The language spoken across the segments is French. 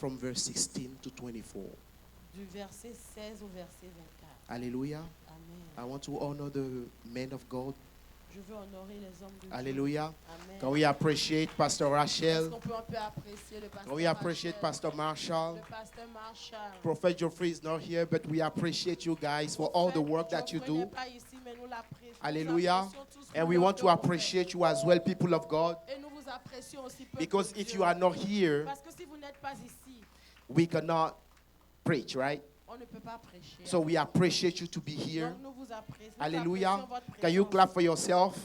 from verse 16 to 24. Du verset 16 au verset 24. Hallelujah. Amen. I want to honor the men of God. Je veux honorer les hommes de Dieu. Hallelujah. Amen. Can we appreciate Pastor Est-ce Rachel? qu'on peut un peu apprécier le pasteur Can we appreciate Rachel, Pastor Marshall? le pasteur Marshall. Prophet Geoffrey is not here, but we appreciate you guys for all the work that you Geoffrey n'est do. pas ici, mais nous l'apprécions. Hallelujah. Nous apprécions tous And we l'œuvre want que to vous appreciate faites. you as well, people of God, Et nous vous apprécions aussi, peuple because de if Dieu. you are not here, Parce que si vous n'êtes pas ici, we cannot preach, right? on ne peut pas prêcher. So we appreciate you to be here. Donc nous vous apprécions. Nous Hallelujah. apprécions votre Can you présence. clap for yourself?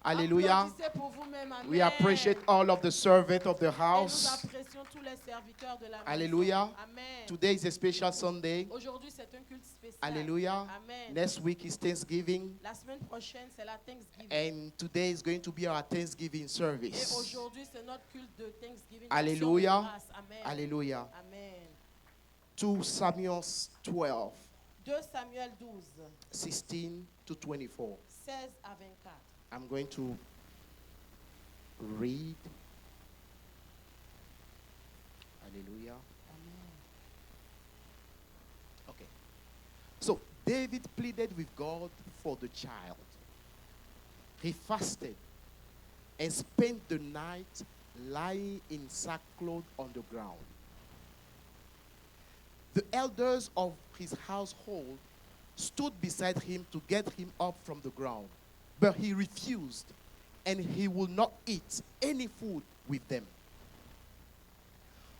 Hallelujah. Applaudissez pour vous-même. Amen. We appreciate all of the servants of the Et nous house. apprécions tous les serviteurs de la maison. Hallelujah. Amen. Today is a special Sunday. Aujourd'hui, c'est un culte spécial. Hallelujah. Amen. Next week is Thanksgiving. La semaine prochaine, c'est la Thanksgiving. And today is going to be our Thanksgiving Et service. aujourd'hui, c'est notre culte de Thanksgiving. Hallelujah. Action de grâce. Amen. Hallelujah. Amen. 2 Samuel 12, 2 Samuel 12, 16 to 24. 16 à 24. I'm going to read. Hallelujah. Amen. Okay. So David pleaded with God for the child. He fasted and spent the night lying in sackcloth on the ground. The elders of his household stood beside him to get him up from the ground, but he refused, and he would not eat any food with them.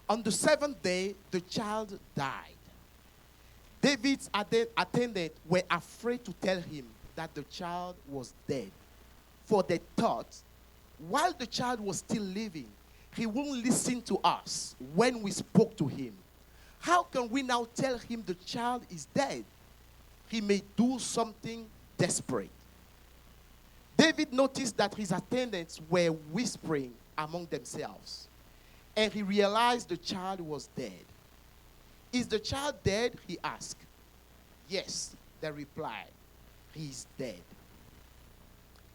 On the seventh day, the child died. David's attendants were afraid to tell him that the child was dead, for they thought, while the child was still living, he wouldn't listen to us when we spoke to him. How can we now tell him the child is dead? He may do something desperate. David noticed that his attendants were whispering among themselves, and he realized the child was dead. Is the child dead? He asked. Yes, they replied. He is dead.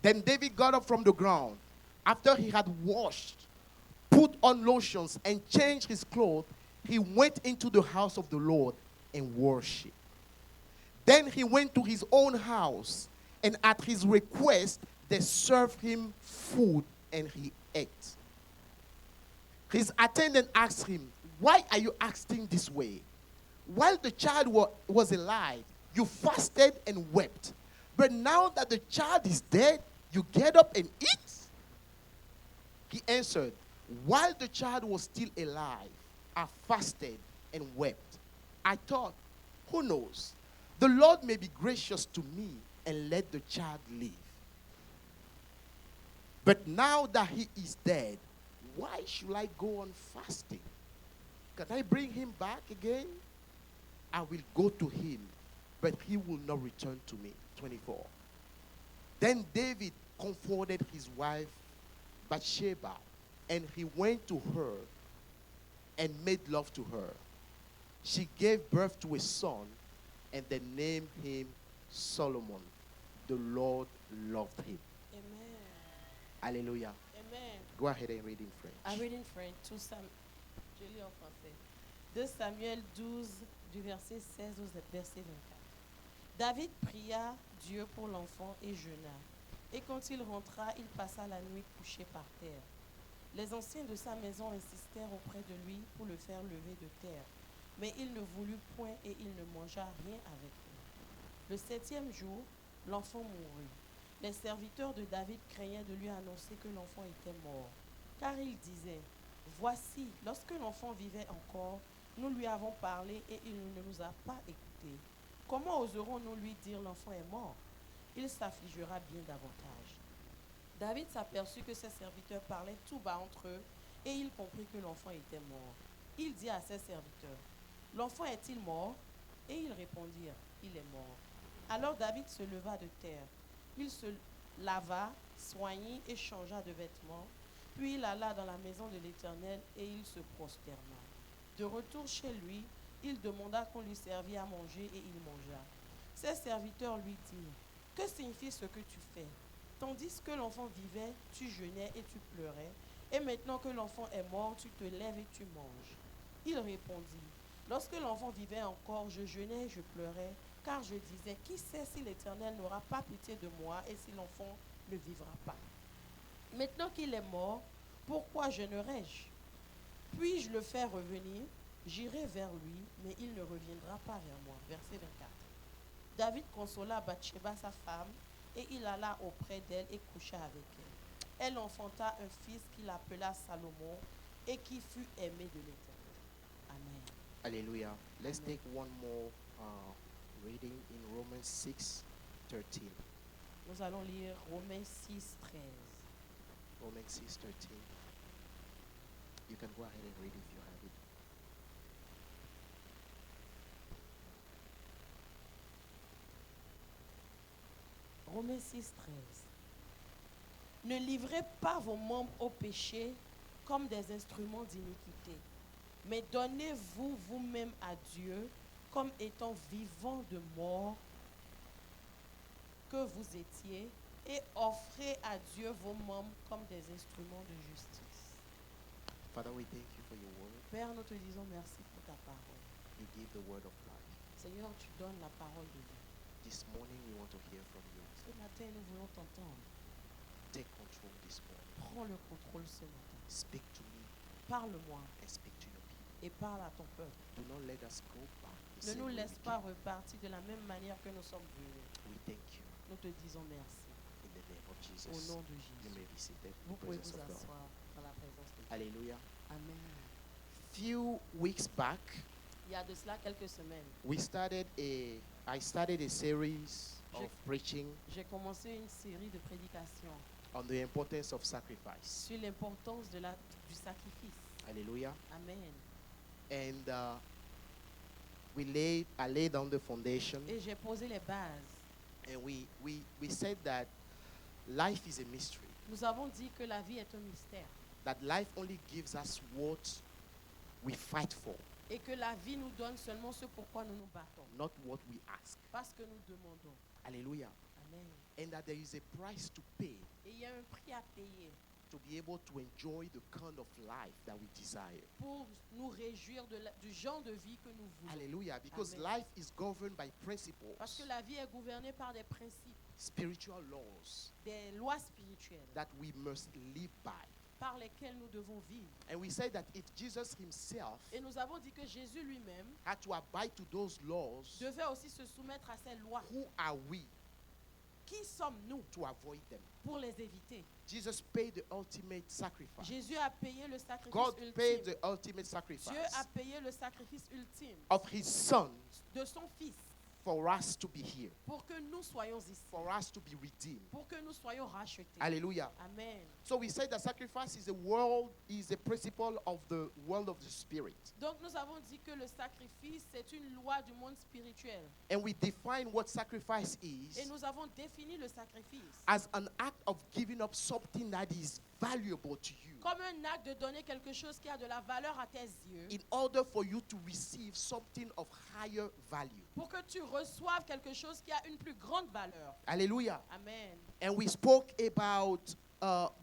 Then David got up from the ground. After he had washed, put on lotions, and changed his clothes, he went into the house of the Lord and worshiped. Then he went to his own house, and at his request, they served him food, and he ate. His attendant asked him, "Why are you acting this way? While the child was alive, you fasted and wept. But now that the child is dead, you get up and eat?" He answered, "While the child was still alive, I fasted and wept. I thought, who knows? The Lord may be gracious to me and let the child live. But now that he is dead, why should I go on fasting? Can I bring him back again? I will go to him, but he will not return to me." 24. Then David comforted his wife Bathsheba, and he went to her and made love to her. She gave birth to a son, and they named him Solomon. The Lord loved him. Amen. Hallelujah. Amen. Go ahead and read in French. I read in French. Je lis en français. 2 Samuel 12, du verset 16 au verset 24. David pria Dieu pour l'enfant et jeûna. Et quand il rentra, il passa la nuit couché par terre. Les anciens de sa maison insistèrent auprès de lui pour le faire lever de terre. Mais il ne voulut point et il ne mangea rien avec eux. Le 7e jour, l'enfant mourut. Les serviteurs de David craignaient de lui annoncer que l'enfant était mort. Car ils disaient, « Voici, lorsque l'enfant vivait encore, nous lui avons parlé et il ne nous a pas écoutés. Comment oserons-nous lui dire l'enfant est mort? Il s'affligera bien davantage. » David s'aperçut que ses serviteurs parlaient tout bas entre eux et il comprit que l'enfant était mort. Il dit à ses serviteurs, « L'enfant est-il mort? » Et ils répondirent, « Il est mort. » Alors David se leva de terre. Il se lava, soignit et changea de vêtements. Puis il alla dans la maison de l'Éternel et il se prosterna. De retour chez lui, il demanda qu'on lui servît à manger et il mangea. Ses serviteurs lui dirent, « Que signifie ce que tu fais? Tandis que l'enfant vivait, tu jeûnais et tu pleurais, et maintenant que l'enfant est mort, tu te lèves et tu manges. » Il répondit, lorsque l'enfant vivait encore, je jeûnais et je pleurais, car je disais, qui sait si l'Éternel n'aura pas pitié de moi et si l'enfant ne vivra pas. Maintenant qu'il est mort, pourquoi jeûnerai-je? Puis-je le faire revenir? J'irai vers lui, mais il ne reviendra pas vers moi. Verset 24. David consola Bathsheba, sa femme, et il alla auprès d'elle et coucha avec elle. Elle enfanta un fils qu'il appela Salomon et qui fut aimé de l'Éternel. Amen. Hallelujah. Let's Amen. take one more reading in Romans 6:13. Nous allons lire Romains 6, 13. Romans 6:13. You can go ahead and read if you have it. Romains 6, 13. Ne livrez pas vos membres au péché comme des instruments d'iniquité, mais donnez-vous vous-même à Dieu comme étant vivants de mort que vous étiez, et offrez à Dieu vos membres comme des instruments de justice. Father, we thank you for your word. Père, nous te disons merci pour ta parole. You give the word of life. Seigneur, tu donnes la parole de Dieu. This morning we want to hear from you. Ce matin, nous voulons t'entendre. Take control this morning. Prends le contrôle ce matin. Speak to me Parle-moi and speak to your people. et parle à ton peuple. Do not let us go back the Ne same nous way laisse we pas came. repartir de la même manière que nous sommes venus. We thank you Nous te disons merci. in the name of Au Jesus. nom de You Jésus. may be seated in Vous the pouvez presence vous of God. asseoir dans la présence de Dieu. Hallelujah. Amen. Few weeks back, Il y a de cela quelques semaines, I started a series of preaching j'ai commencé une série de prédications on the importance of sacrifice. sur l'importance du sacrifice. Hallelujah. Amen. And I laid down the foundation, Et j'ai posé les bases. and we said that life is a mystery. Nous avons dit que la vie est un mystère That life only gives us what we fight for, et que la vie nous donne seulement ce pourquoi nous nous battons, not what we ask. parce que nous demandons. Hallelujah. Amen. And that there is a price to pay Et il y a un prix à payer to be able to enjoy the kind of life that we desire. pour nous réjouir du genre de vie que nous voulons. Hallelujah. Because Amen. life is governed by principles, Parce que la vie est gouvernée par des principes, spiritual laws des lois spirituelles that we must live by. par lesquelles nous devons vivre. And we said that if Jesus himself Et nous avons dit que Jésus lui-même had to abide to those laws, devait aussi se soumettre à ces lois. who are we Qui sommes-nous to avoid them? pour les éviter? Jesus paid the ultimate sacrifice. Jésus a payé le sacrifice God paid ultime. the ultimate sacrifice Dieu a payé le sacrifice ultime of his son de son Fils for us to be here, pour que nous soyons ici, for us to be redeemed. pour que nous soyons rachetés. Hallelujah. Amen. So we said that sacrifice is a principle of the world of the spirit. Donc nous avons dit que le sacrifice, c'est une loi du monde spirituel. And we define what sacrifice Et is nous avons défini le sacrifice as an act of giving up something that is valuable to you comme un acte de donner quelque chose qui a de la valeur à tes yeux in order for you to receive something of higher value. pour que tu reçoives quelque chose qui a une plus grande valeur. Hallelujah. Amen. And we spoke about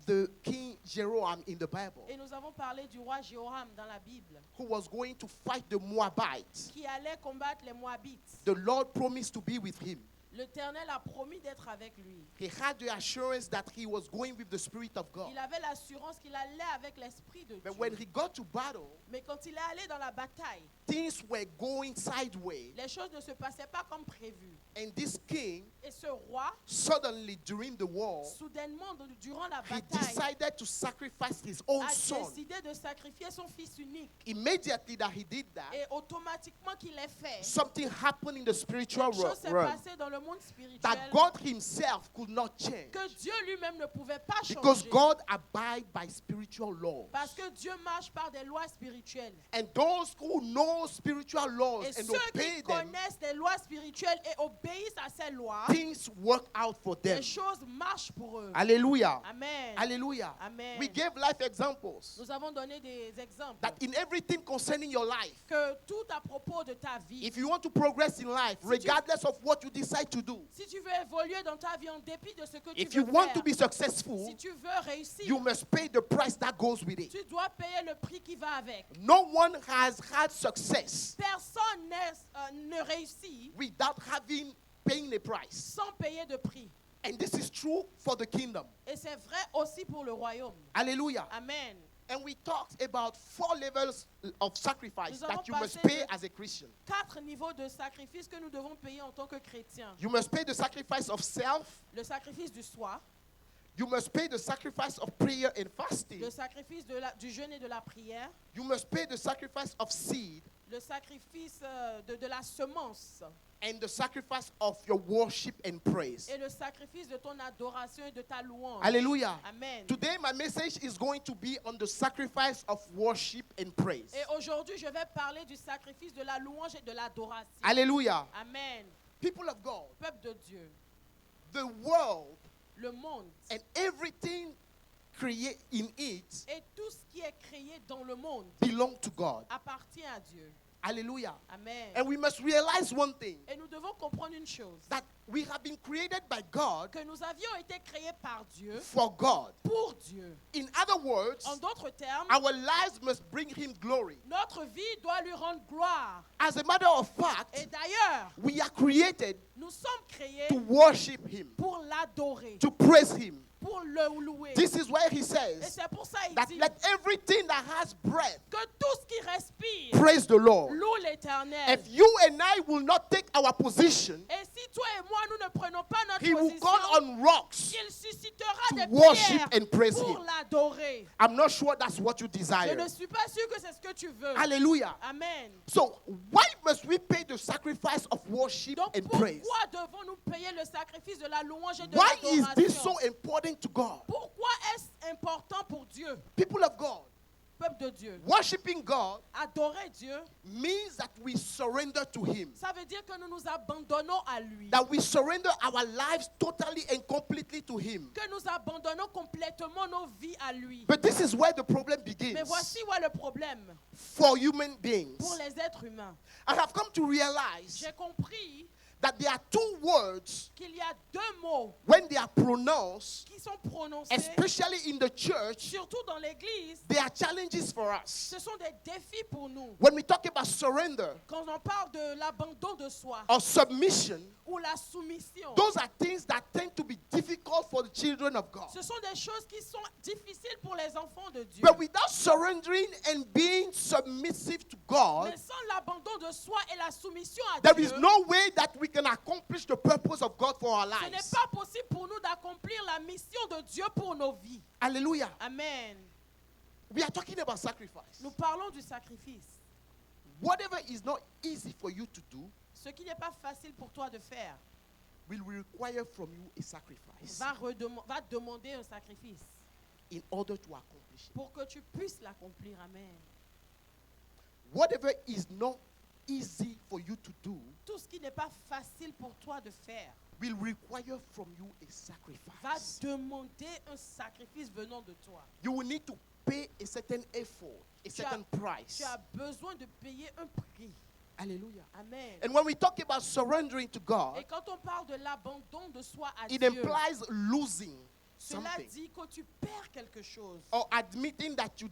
the King Jeroboam in the Bible, Et nous avons parlé du roi Jéhoram dans la Bible who was going to fight the Moabites. qui allait combattre les Moabites. The Lord promised to be with him. L'Éternel a promis d'être avec lui. He had the assurance that he was going with the Spirit of God. Il avait l'assurance qu'il allait avec l'Esprit de But when Dieu. he got to battle, Mais quand il est allé dans la bataille, things were going sideways. les choses ne se passaient pas comme prévu. And this king, Et ce roi, suddenly during the war, soudainement, durant la he bataille, decided to sacrifice his own a son. décidé de sacrifier son fils unique. Immediately that he did that, Et automatiquement qu'il l'ait fait, something happened in the spiritual quelque chose s'est realm passé dans le monde spirituel that God himself could not change. que Dieu lui-même ne pouvait pas Because changer. God abide by spiritual laws. Parce que Dieu marche par des lois spirituelles. And those who know spiritual laws Et and ceux obey qui them, connaissent les lois spirituelles et obéissent à ces lois, things work out for them. les choses marchent pour eux. Hallelujah. Amen. Hallelujah. Amen. We gave life examples Nous avons donné des exemples that in everything concerning your life, que tout à propos de ta vie, if you want to progress in life, regardless of what you decide to do, Si tu veux évoluer dans ta vie en dépit de ce que tu if veux you want faire, to be successful, si tu veux réussir, you must pay the price that goes with it. tu dois payer le prix qui va avec. No one has had success Personne ne réussit without paying a price. sans payer de prix. And this is true for the kingdom. Et c'est vrai aussi pour le royaume. Hallelujah. Amen. And we talked about 4 levels of sacrifice Nous avons that you must passé pay de- as a Christian. 4 niveaux de sacrifice que nous devons payer en tant que chrétiens. You must pay the sacrifice of self. Le sacrifice du soi, You must pay the sacrifice of prayer and fasting. le sacrifice du jeûne et de la prière, You must pay the sacrifice of seed le sacrifice de la semence and the sacrifice of your worship and praise. et le sacrifice de ton adoration et de ta louange. Hallelujah. Amen. Today my message is going to be on the sacrifice of worship and praise. Et aujourd'hui, je vais parler du sacrifice de la louange et de l'adoration. Hallelujah. Amen. People of God, Peuple de Dieu, the world le monde and everything created in it et tout ce qui est créé dans le monde belong to God. appartient à Dieu. Hallelujah. Amen. And we must realize one thing, Et nous devons comprendre une chose, that we have been created by God que nous avions été créés par Dieu, for God. pour Dieu. In other words, En d'autres termes, our lives must bring him glory. notre vie doit lui rendre gloire. As a matter of Et fact, d'ailleurs, we are created nous sommes créés to worship him, pour l'adorer, to praise him. pour le louer. This is why he Et says c'est pour ça qu'il that dit let everything that has breath que tout ce qui respire praise the Lord. loue l'Éternel. If you and I will not take our position, Et si toi et moi, nous ne prenons pas notre he will position, call on rocks. il suscitera to des worship pierres and praise pour him. l'adorer. I'm not sure that's what you Je desire. ne suis pas sûr que c'est ce que tu veux. Hallelujah. Amen. So why must we pay the sacrifice of worship Donc and praise? pourquoi devons-nous payer le sacrifice de la louange et de Why is this l'adoration? so important to God? Pourquoi est-ce important pour Dieu, People of God, peuple de Dieu? worshiping God Adorer Dieu, means that we surrender to him. ça veut dire que nous nous abandonnons à lui. That we surrender our lives totally and completely to him. Que nous abandonnons complètement nos vies à lui. But this is where the problem Mais begins voici où est le problème for human beings. pour les êtres humains. I have come to realize J'ai compris that there are 2 words qu'il y a 2 mots when they are pronounced, qui sont prononcés, especially in the church. surtout dans l'église. They are challenges for us. Ce sont des défis pour nous. When we talk about surrender Quand on parle de l'abandon de soi or submission, ou la soumission, those are things that tend to be difficult for the children of God. ce sont des choses qui sont difficiles pour les enfants de Dieu. But without surrendering and being submissive to God, Mais sans l'abandon de soi et la soumission à there Dieu, is no way that we can accomplish the purpose of God for our ce n'est lives. pas possible pour nous d'accomplir la mission de Dieu pour nos vies. Hallelujah. Amen. We are talking about sacrifice. Nous parlons du sacrifice. Whatever is not easy for you to do Ce qui n'est pas facile pour toi de faire will require from you a sacrifice va demander un sacrifice in order to accomplish it. pour que tu puisses l'accomplir. Amen. Whatever is not easy for you to do Tout ce qui n'est pas facile pour toi de faire will require from you a va sacrifice. demander un sacrifice venant de toi. You will need to pay a certain effort, a certain price. Tu as besoin de payer un prix. Hallelujah. Amen. And when we talk about surrendering to Et God, quand on parle de l'abandon de soi à it Dieu, implies losing cela something dit que tu perds quelque chose. or admitting that you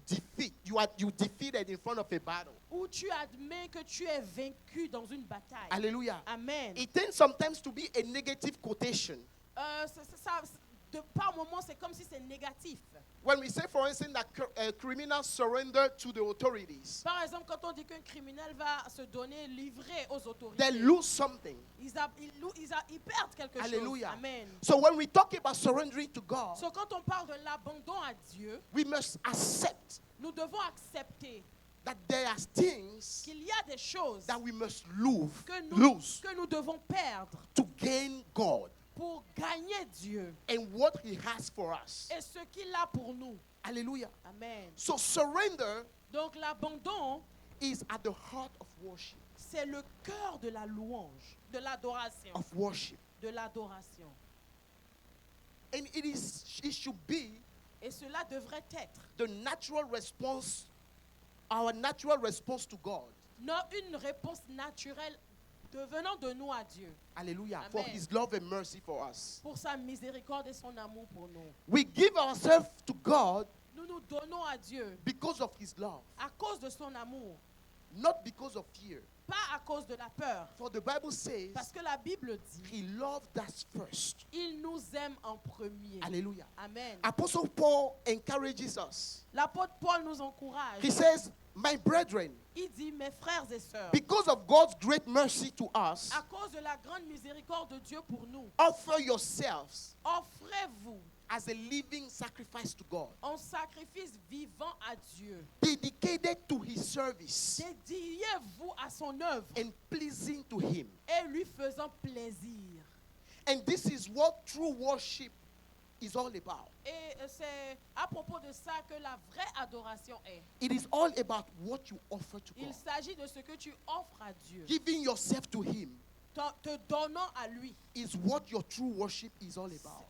defeated in front of a battle. Ou tu admets que tu es vaincu dans une bataille. Hallelujah. Amen. It tends sometimes to be a negative quotation. Par moments, c'est comme si c'est négatif. When we say, for instance, that criminals surrender to the authorities, Par exemple, quand on dit qu'un criminel va se donner livré aux autorités, they lose something. ils perdent quelque Hallelujah. chose. Amen. So when we talk about surrendering to God, So, quand on parle de l'abandon à Dieu, we must accept nous devons accepter that there are things qu'il y a des choses that we must lose que nous devons perdre to gain God pour gagner Dieu and what He has for us. et ce qu'il a pour nous. Hallelujah. Amen. So surrender Donc l'abandon, is at the heart of worship. c'est le cœur de la louange, de l'adoration, Of worship. de l'adoration. And it should be Et cela devrait être the natural response, our natural response to God. une réponse naturelle Devenons de nous à Dieu Hallelujah. Amen. For his love and mercy for us. pour sa miséricorde et son amour pour nous. We give ourselves to God Nous nous donnons à Dieu because of his love, à cause de son amour, not because of fear. pas à cause de la peur. For the Bible says Parce que la Bible dit, he loved us first. il nous aime en premier. Hallelujah. Amen. Apostle Paul encourages us. L'apôtre Paul nous encourage. He says, my brethren, Il dit, mes frères et sœurs, because of God's great mercy to us, à cause de la grande miséricorde de Dieu pour nous, offer yourselves offrez-vous as a living sacrifice to God, en sacrifice vivant à Dieu. dedicated to his service Dédiez-vous à son œuvre and pleasing to him. et lui faisant plaisir. And this is what true worship is all about. Et c'est à propos de ça que la vraie adoration est. It is all about what you offer to Il God. s'agit de ce que tu offres à Dieu. Giving yourself to him Te donnant à lui. is what your true worship is all about.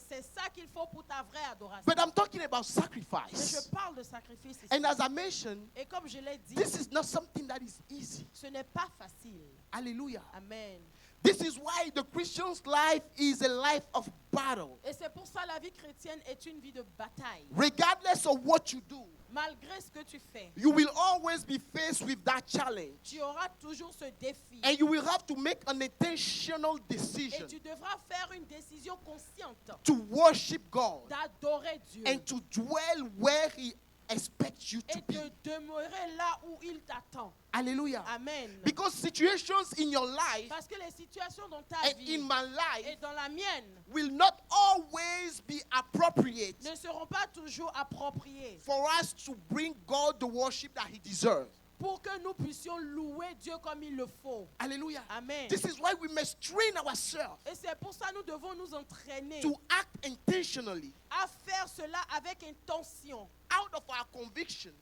C'est ça qu'il faut pour ta vraie adoration. But I'm talking about Mais je sacrifice. parle de sacrifice ici. And as I mentioned, Et comme je l'ai dit, this is not something that is easy. ce n'est pas facile. Hallelujah. Amen. This is why the Christian's life is a life of battle. Et c'est pour ça la vie chrétienne est une vie de bataille. Regardless of what you do, Malgré ce que tu fais, you will always be faced with that challenge. tu auras toujours ce défi. And you will have to make an intentional Et decision tu devras faire une décision consciente to worship God d'adorer Dieu and to dwell where he expects you to et be. de demeurer là où il t'attend. Hallelujah. Amen. Because situations in your life Parce que les situations dans ta and vie in my et life dans la mienne will not always be appropriate ne seront pas toujours appropriées for us to bring God the worship that he deserves. pour que nous puissions louer Dieu comme il le faut. Hallelujah. Amen. This is why we must train ourselves Et c'est pour ça que nous devons nous entraîner to act intentionally à faire cela avec intention, out of our conviction,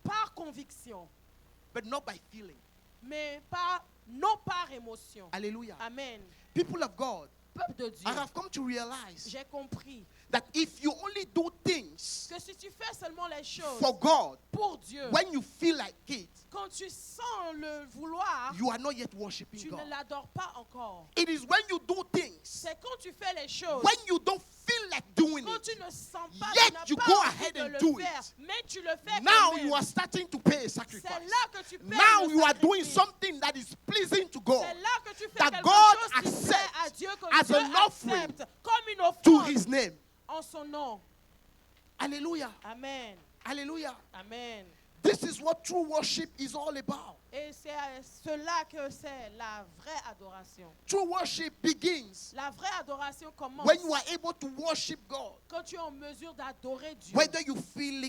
par conviction, but not by feeling. mais non par émotion. Hallelujah. Amen. People of God, Peuple de Dieu, I have come to realize j'ai compris that if you only do things que si tu fais seulement les choses for God pour Dieu, when you feel like it, quand tu sens le vouloir, you are not yet worshiping tu God. ne l'adores pas encore. It is when you do things C'est quand tu fais les choses, when you don't feel like doing quand it, tu ne sens pas, yet tu n'as you pas go envie ahead de and le do faire, it. mais tu le fais now quand même. you are starting to pay a C'est sacrifice. là que tu paies Now le you are doing sacrifice. something that is pleasing to God, C'est là que tu fais that quelque God chose qui plaît à Dieu, que as Dieu an offering accepte comme une to offrande his name. en son nom. Hallelujah. Amen. Hallelujah. Amen. This is what true worship is all about. Et c'est à cela que c'est la vraie adoration. True worship begins La vraie adoration commence when you are able to worship God, quand tu es en mesure d'adorer Dieu, whether you feel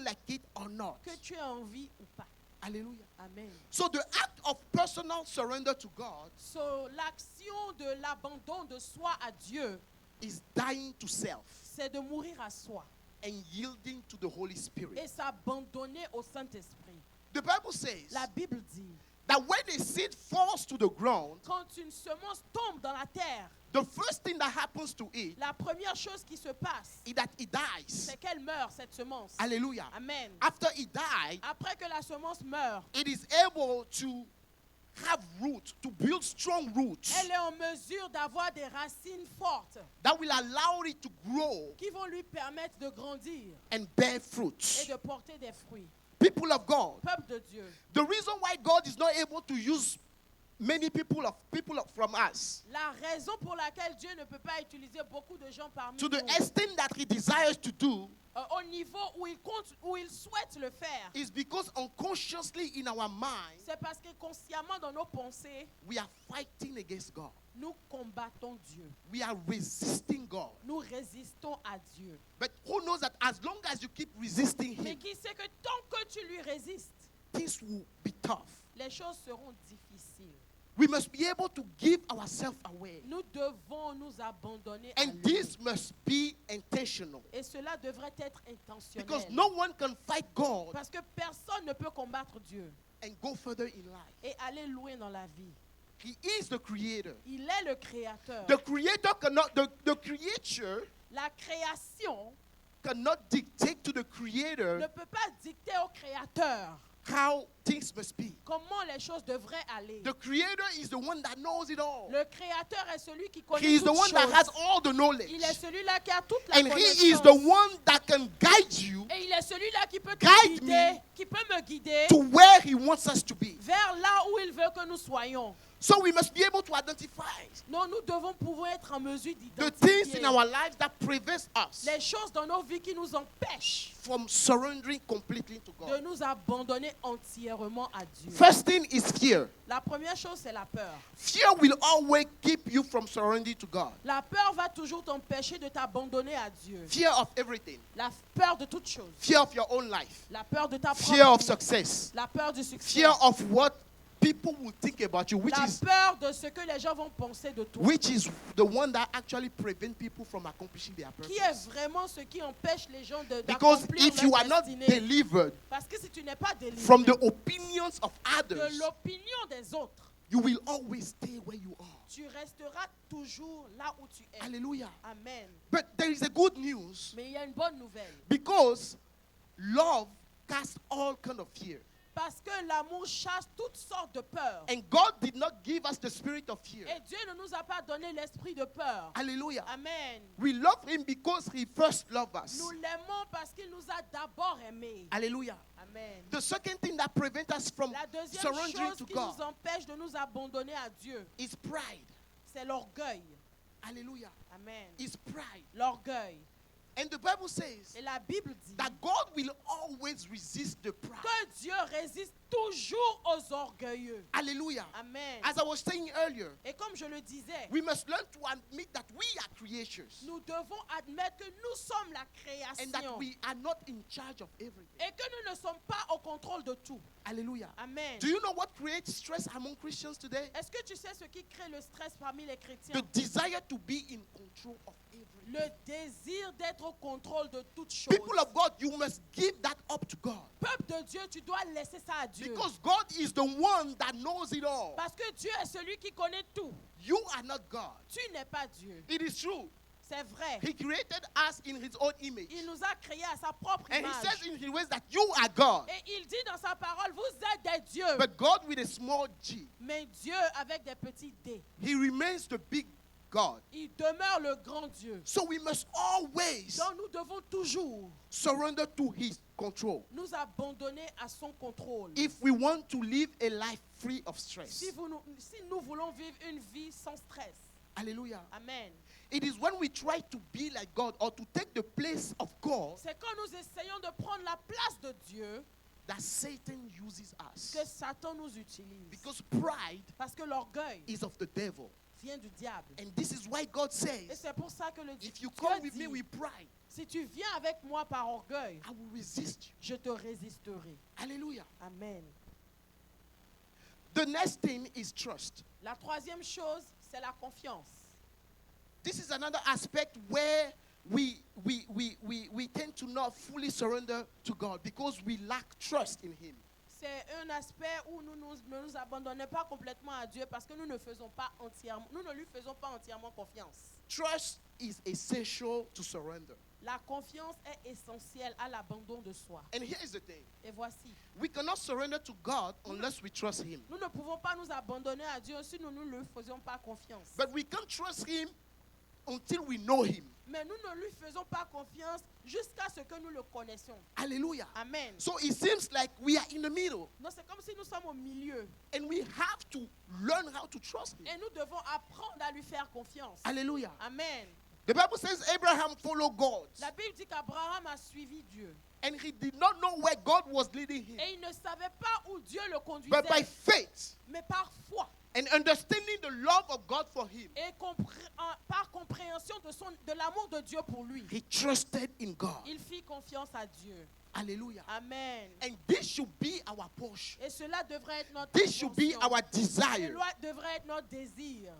like it or not. que tu aies envie ou pas. Hallelujah. Amen. So the act of personal surrender to God So, l'action de l'abandon de soi à Dieu, is dying to self c'est de mourir à soi and yielding to the Holy Spirit. et s'abandonner au Saint-Esprit. The Bible says La Bible dit, that when a seed falls to the ground, quand une semence tombe dans la terre, the first thing that happens to it la première chose qui se passe, is that it dies. c'est qu'elle meurt, cette semence. Hallelujah. Amen. After it died, Après que la semence meurt, it is able to have roots, to build strong roots elle est en mesure d'avoir des racines fortes that will allow it to grow qui vont lui permettre de grandir and bear et fruits. de porter des fruits. People of God, Peuple de Dieu, the reason why God is not able to use many people from us la raison pour laquelle Dieu ne peut pas utiliser beaucoup de gens parmi to the nous extent that he desires to do au niveau où il compte, où il souhaite le faire, is because unconsciously in our mind c'est parce que consciemment dans nos pensées, we are fighting against God. nous combattons Dieu. We are resisting God. Nous résistons à Dieu. But who knows that as long as you keep resisting Mais him, qui sait que tant que tu lui résistes, things will be tough. les choses seront difficiles. We must be able to give ourselves away. Nous devons nous abandonner à And lui. this must be intentional. Et cela devrait être intentionnel. Because no one can fight God Parce que personne ne peut combattre Dieu and go further in life. et aller loin dans la vie. He is the creator. Il est le créateur. The creator cannot, the creature La création cannot dictate to the creator ne peut pas dicter au créateur how things must be. comment les choses devraient aller. The Creator is the one that knows it all. Le Créateur est celui qui connaît He is the toutes one that has choses. all the knowledge. Il est celui-là qui a toute la And connaissance. He is the one that can guide you Et il est celui-là qui peut te Guide guider, me qui peut me guider to where He wants us to be. vers là où il veut que nous soyons. So we must be able to identify Non, nous devons pouvoir être en mesure the things d'identifier in our lives that prevents us les choses dans nos vies qui nous empêchent from surrendering completely to de God. nous abandonner entièrement à Dieu. First thing is fear. La première chose, c'est la peur. Fear will always keep you from surrendering to God. La peur va toujours t'empêcher de t'abandonner à Dieu. Fear of everything. La peur de toute chose. Fear of your own life. La peur de ta Fear propre of vie. success. La peur du succès. Fear of what people will think about you, which La is peur de ce que les gens vont penser de toi. the one that actually prevent people from accomplishing their Qui est purpose. vraiment ce qui empêche les gens Because d'accomplir if you leur are not destinée. delivered Parce que si tu n'es pas délivré from the opinions of de others, l'opinion des autres, you will always stay where you are. tu resteras toujours là où tu es. Hallelujah. Amen. But there is a good news Mais il y a une bonne nouvelle. because love casts all kind of fear. Parce que l'amour chasse toutes sortes de peurs. And God did not give us the spirit of fear. Et Dieu ne nous a pas donné l'esprit de peur. Hallelujah. Amen. We love Him because He first loved us. Nous l'aimons parce qu'il nous a d'abord aimés. Hallelujah. Amen. The second thing that prevents us from La deuxième surrendering chose to qui God nous empêche de nous abandonner à Dieu, is pride. c'est l'orgueil. Hallelujah. Amen. Is pride. L'orgueil. And the Bible says Et la Bible dit that God will always resist the proud. que Dieu résiste toujours aux orgueilleux. Hallelujah. Amen. As I was saying earlier, Et comme je le disais, we must learn to admit that we are creatures nous devons admettre que nous sommes la and that création we are not in charge of everything. et que nous ne sommes pas au contrôle de tout. Hallelujah. Amen. Do you know what creates stress among Christians today? Est-ce que tu sais ce qui crée le stress parmi les The chrétiens? desire to be in control of everything. Le désir d'être au contrôle de toutes choses. People of God, you must give that up to God. Peuple de Dieu, tu dois laisser ça à Dieu. Because God is the one that knows it all. Parce que Dieu est celui qui connaît tout. You are not God. Tu n'es pas Dieu. It is true. C'est vrai. He created us in His own image. Il nous a créés à sa propre And He image. says in His ways that you are God. Et il dit dans sa parole, vous êtes des dieux. But God with a small g. Mais Dieu avec des petits d. He remains the big God. Il demeure le grand Dieu. So we must always Donc nous devons toujours surrender to His control nous abandonner à son contrôle. if we want to live a life free of stress. Si nous voulons vivre une vie sans stress. Hallelujah. Amen. It is when we try to be like God or to take the place of God C'est quand nous essayons de prendre la place de Dieu that Satan uses us. que Satan nous utilise. Because pride Parce que l'orgueil is of the devil. vient du diable. And this is why God Et says, c'est pour ça que le if you Dieu come with dit, me with pride, si tu viens avec moi par orgueil, I will resist you. je te résisterai. Hallelujah. Amen. The next thing is trust. La troisième chose, c'est la confiance. This is another aspect where we tend to not fully surrender to God because we lack trust in Him. C'est un aspect où nous ne nous abandonnons pas complètement à Dieu parce que nous ne lui faisons pas entièrement confiance. Trust is essential to surrender. La confiance est essentielle à l'abandon de soi. And here's the thing. Et voici, We cannot surrender to God unless we trust Him. nous ne pouvons pas nous abandonner à Dieu si nous ne lui faisions pas confiance. But we can't trust Him until we know Him. Mais nous ne lui faisons pas confiance jusqu'à ce que nous le connaissions. Hallelujah. Amen. So it seems like we are in the middle Non, c'est comme si nous sommes au milieu. and we have to learn how to trust Him. Et nous devons apprendre à lui faire confiance. Hallelujah. Amen. The Bible says Abraham followed God La Bible dit qu'Abraham a suivi Dieu. and he did not know where God was leading him. Et il ne savait pas où Dieu le conduisait. But by faith Mais par foi and understanding the love of God for him, et par compréhension de l'amour de Dieu pour lui, he trusted in God. il fit confiance à Dieu. Hallelujah. Amen. And this should be our portion. Et cela devrait être notre This should be portion. our desire Cela devrait être notre désir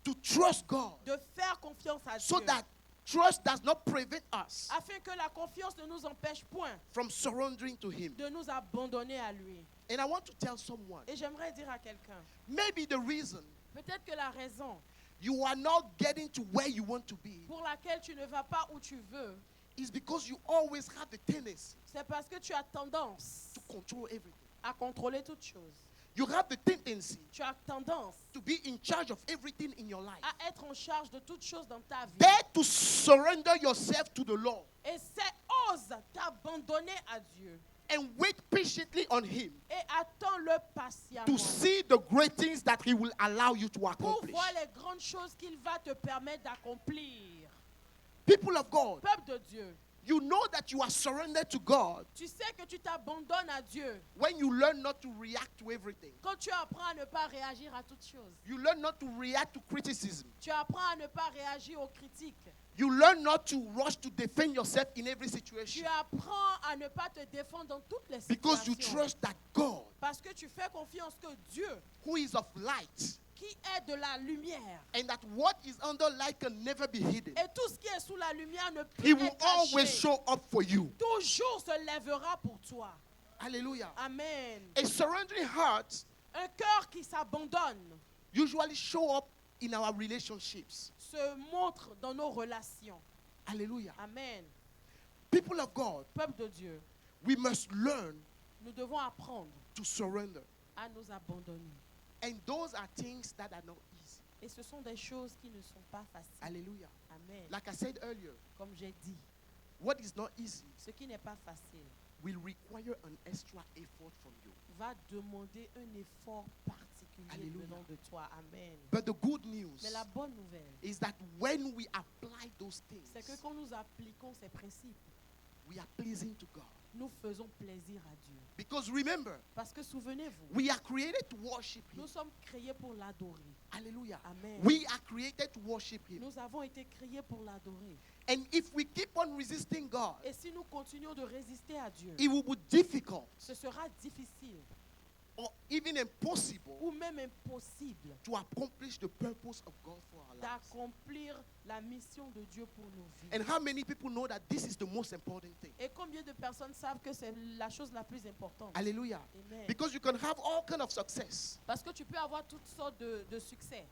to trust God de faire confiance à so Dieu. that trust does not prevent us Afin que la confiance ne nous empêche point from surrendering to Him. de nous abandonner à lui. And I want to tell someone, Et j'aimerais dire à quelqu'un, maybe the reason peut-être que la raison you are not getting to where you want to be pour laquelle tu ne vas pas où tu veux, is because you always have the tendency c'est parce que tu as tendance to control everything. à contrôler toutes choses. You have the tendency Tu as tendance to be in charge of everything in your life. à être en charge de toutes choses dans ta vie. Dare to surrender yourself to the Lord Ose t'abandonner à Dieu and wait patiently on Him et attends-le patiemment to see the great things that He will allow you to pour accomplish. voir les grandes choses qu'il va te permettre d'accomplir. People of God, Peuple de Dieu, you know that you are surrendered to God tu sais que tu t'abandonnes à Dieu when you learn not to react to everything. quand tu apprends à ne pas réagir à toutes choses. You learn not to react to criticism. Tu apprends à ne pas réagir aux critiques. You learn not to rush to defend yourself in every Tu situation apprends à ne pas te défendre dans toutes les because you situations. trust that God, Parce que tu fais confiance que Dieu, who is of light, qui est de la lumière, and that what is under light can never be hidden, et tout ce qui est sous la lumière ne peut He will être always caché, show up for you. toujours se lèvera pour toi. Hallelujah. Amen. A surrendering heart Un cœur qui s'abandonne usually show up in our relationships. se montre dans nos relations. Hallelujah. Amen. People of God, Peuple de Dieu, we must learn nous devons apprendre to surrender. à nous abandonner. And those are things that are not easy. Et ce sont des choses qui ne sont pas faciles. Hallelujah. Amen. Like I said earlier, Comme j'ai dit, what is not easy ce qui n'est pas facile will require an extra effort from you. va demander un effort particulier Alléluia. venant de toi. Amen. But the good news Mais la bonne nouvelle, is that when we apply those things, c'est que quand nous appliquons ces principes, we are pleasing to God. nous faisons plaisir à Dieu. Because remember, Parce que souvenez-vous, we are created to worship Him. nous sommes créés pour l'adorer. Hallelujah. Amen. We are created to worship Him. Nous avons été créés pour l'adorer. And if we keep on resisting God, Et si nous continuons de résister à Dieu, it will be difficult ce sera difficile or even impossible ou même impossible to accomplish the purpose of God for our lives. d'accomplir la mission de Dieu pour nos vies. And how many people know that this is the most important thing? Et combien de personnes savent que c'est la chose la plus importante? Hallelujah. Amen. Because you can have all kind of success, Parce que tu peux avoir toutes sortes de succès,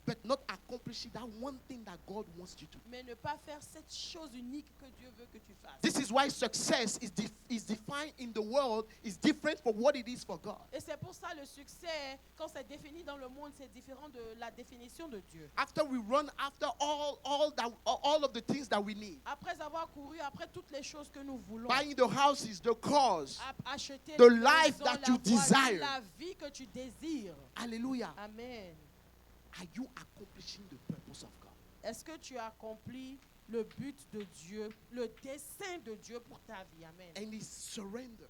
but not accomplishing that one thing that God wants you to. mais ne pas faire cette chose unique que Dieu veut que tu fasses. This is why success is defined in the world is different from what it is for God. Et c'est pour ça le succès, quand c'est défini dans le monde, c'est différent de la définition de Dieu. After we run after all of the things that we need, Après avoir couru après toutes les choses que nous voulons, buying the houses, the cars, acheter the les life maisons, that la you voiture, desire. la vie que tu désires. hallelujah, Amen. are you accomplishing the purpose of God? Est-ce que tu as accompli le but de Dieu, le dessein de Dieu pour ta vie? Amen. And it's surrender.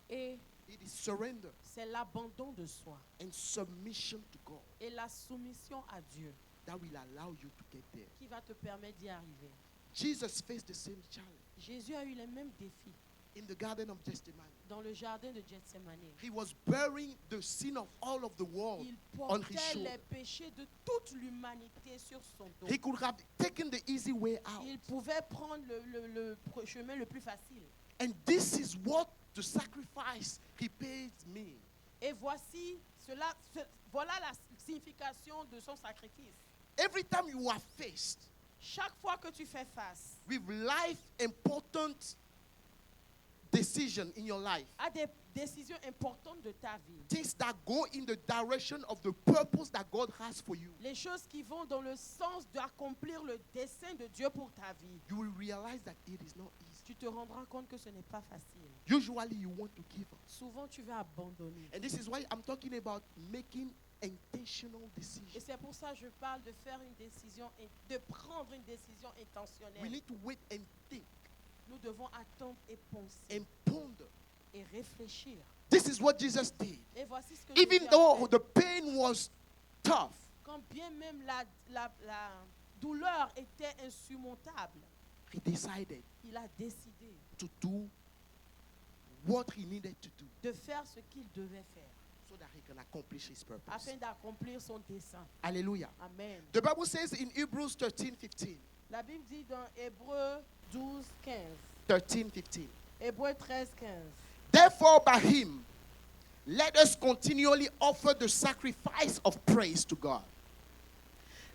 Et It is surrender c'est l'abandon de soi and submission to God et la soumission à Dieu that will allow you to get there. qui va te permettre d'y arriver. Jesus faced the same challenge Jésus a eu les mêmes défis in the Garden of Gethsemane. dans le jardin de Gethsemane. He was bearing the sin of all of the world Il on his portait shoulder. les péchés de toute l'humanité sur son dos. He could have taken the easy way out. Il pouvait prendre le chemin le plus facile. And this is what the sacrifice he paid me. Et voici, voilà la signification de son sacrifice. Every time you are faced Chaque fois que tu fais face with life important decision in your life, à des décisions importantes de ta vie, things that go in the direction of the purpose that God has for you, les choses qui vont dans le sens d'accomplir le dessein de Dieu pour ta vie, you will realize that it is not easy. tu te rendras compte que ce n'est pas facile. Usually you want to give up. Souvent, tu vas abandonner. And this is why I'm talking about making intentional Et decisions. c'est pour ça que je parle de faire une décision, de prendre une décision We intentionnelle. need to wait and think Nous devons attendre et penser and ponder. et réfléchir. This is what Jesus did. Et voici ce que Even Jésus a though fait. the pain was tough, Quand bien même la douleur était insurmontable, he decided il a décidé to do what he needed to do de faire ce qu'il devait faire so that he can accomplish his purpose. afin d'accomplir son dessein. Hallelujah. Amen. The Bible says in Hebrews 13:15, La Bible dit dans Hébreux 12, 15. 13:15. Hébreux 13, 15. Therefore, by him, let us continually offer the sacrifice of praise to God.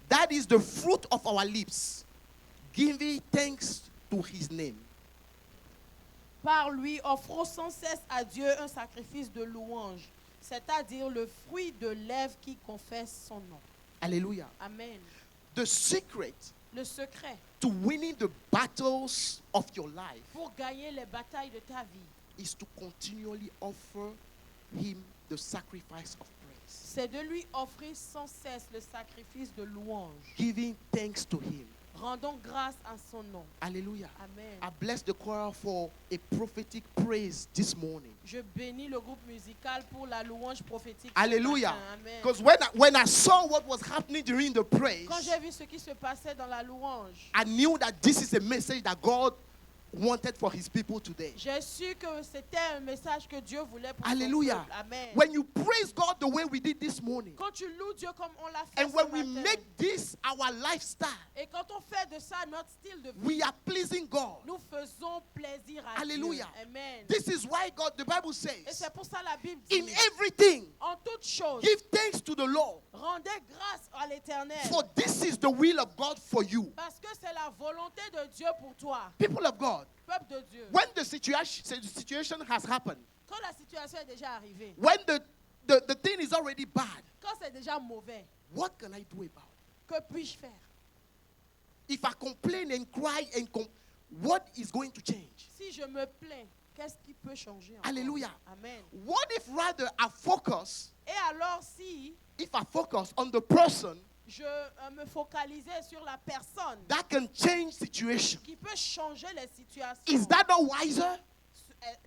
That is the fruit of our lips, giving thanks to his name. Par lui, offrons sans cesse à Dieu un sacrifice de louange, c'est-à-dire le fruit de lèvres qui confesse son nom. Hallelujah. Amen. The secret Le secret to winning the battles of your life pour gagner les batailles de ta vie, is to continually offer him the sacrifice of praise, c'est de lui offrir sans cesse le sacrifice de louange. giving thanks to him. Rendons grâce à son nom. Hallelujah. Amen. I bless the choir for a prophetic praise this morning. Je bénis le groupe musical pour la louange prophétique. ce Hallelujah. matin. Amen. Because when I saw what was happening during the praise, Quand j'ai vu ce qui se passait dans la louange, I knew that this is a message that God wanted for his people today. j'ai su que c'était un message que Dieu voulait pour son Hallelujah. peuple. Amen. When you praise God the way we did this morning, Quand tu loues Dieu comme on l'a fait and ce when we matin, make this our lifestyle, et quand on fait de ça notre style de vie, we are pleasing God. nous faisons plaisir à Hallelujah. Dieu. Amen. This is why God, the Bible Et says, c'est pour ça la Bible dit, in everything, en toutes choses, give thanks to the Lord, rendez grâce à l'Éternel. for this is the will of God for you. Parce que c'est la volonté de Dieu pour toi, People of God, peuple de Dieu. when the situation has happened, Quand la situation est déjà arrivée, when the thing is already bad, quand c'est déjà mauvais, what can I do about it? que puis-je faire? If I complain and cry what is going to change? Si je me plains, qu'est-ce qui peut changer encore? Hallelujah. Amen. What if rather I focus, Et alors si if I focus on the person je me focalisais sur la personne that can change situation? qui peut changer les situations, Is that not wiser?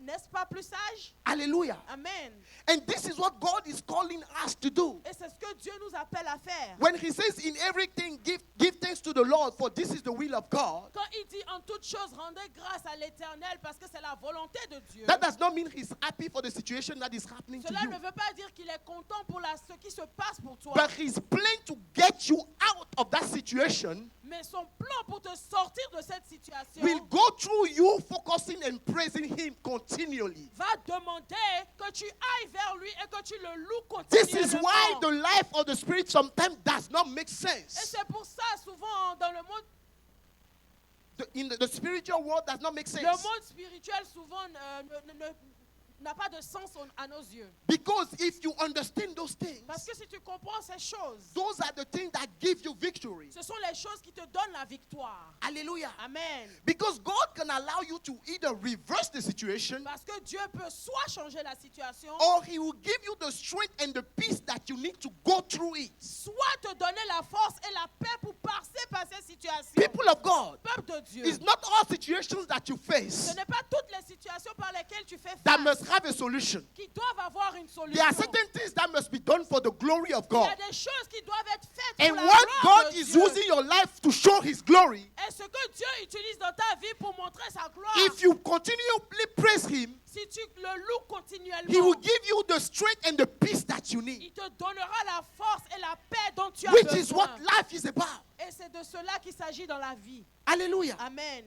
n'est-ce pas plus sage? Hallelujah. Amen. And this is what God is calling us to do. Et c'est ce que Dieu nous appelle à faire. When he says in everything, give thanks to the Lord, for this is the will of God, Quand il dit en toutes choses, rendez grâce à l'Éternel parce que c'est la volonté de Dieu. that does not mean he's happy for the situation that is happening to Cela you. ne veut pas dire qu'il est content pour ce qui se passe pour toi. But he's planning to get you out of that situation Mais son plan pour te sortir de cette situation will go through you focusing and praising him continually. va demander que tu ailles vers lui et que tu le loues This is continuellement. why the life of the Spirit sometimes does not make Et sense. c'est pour ça, souvent, dans le monde, In the spiritual world does not make le sense. monde spirituel, souvent, n'a pas de sens à nos yeux. Because if you understand those things, Parce que si tu comprends ces choses, those are the things that give you victory. ce sont les choses qui te donnent la victoire. Hallelujah. Amen. Because God can allow you to either reverse the situation Parce que Dieu peut soit changer la situation, or he will give you the strength and the peace that you need to go through it. soit te donner la force et la paix pour passer par ces situations. People of God, Peuple de Dieu, it's not all situations that you ce face n'est pas toutes les situations par lesquelles tu fais that face must have a solution. qui doivent avoir une solution. There are certain things that must be done for the glory of Il y God. a des choses qui doivent être faites And pour la what gloire God de is Dieu. using your life to show his glory, Et ce que Dieu utilise dans ta vie pour montrer sa gloire, if you continually praise him, si tu le loues continuellement, he will give you the strength and the peace that you need, il te donnera la force et la paix dont tu as which besoin. is what life is about. Et c'est de cela qu'il s'agit dans la vie. Hallelujah. Amen.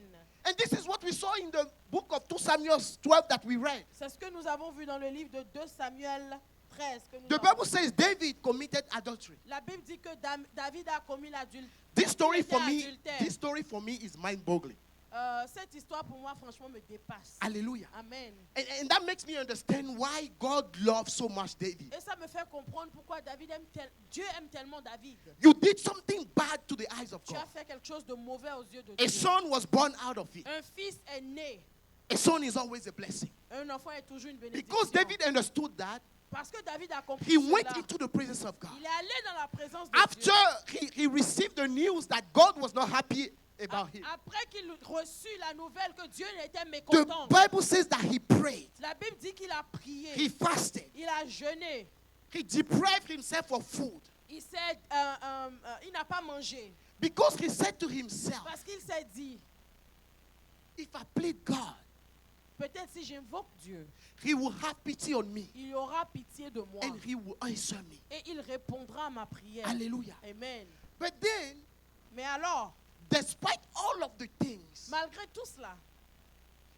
And this is what we saw in the book of 2 Samuel 12 that we read. C'est ce que nous avons vu dans le livre de 2 Samuel 13. Que nous The avons- Bible says David committed adultery. La Bible dit que David a commis l'adultère. This story for me is mind-boggling. Cette histoire pour moi franchement me dépasse. Hallelujah. Amen. And that makes me understand why God loves so much David. Et ça me fait comprendre pourquoi Dieu aime tellement David. You did something bad to the eyes of Tu God. as fait quelque chose de mauvais aux yeux de A Dieu. son was born out of it. Un fils est né. A son is always a blessing. Un enfant est toujours une bénédiction. Because David understood that, Parce que David a compris he went cela. into the presence of God. Il est allé dans la présence de After Dieu. he received the news that God was not happy about him, Après qu'il reçut la nouvelle que Dieu était the mécontent, Bible says that he prayed, la Bible dit qu'il a prié. he fasted, Il a jeûné. he deprived himself of food. Il n'a pas mangé. Because he said to himself, Parce qu'il s'est dit, if I plead God, peut-être si j'invoque Dieu, he will have pity on me il aura pitié de moi. and he will answer me. Et il répondra à ma prière. Hallelujah. Amen. But then, Mais alors, despite all of the things, malgré tout cela,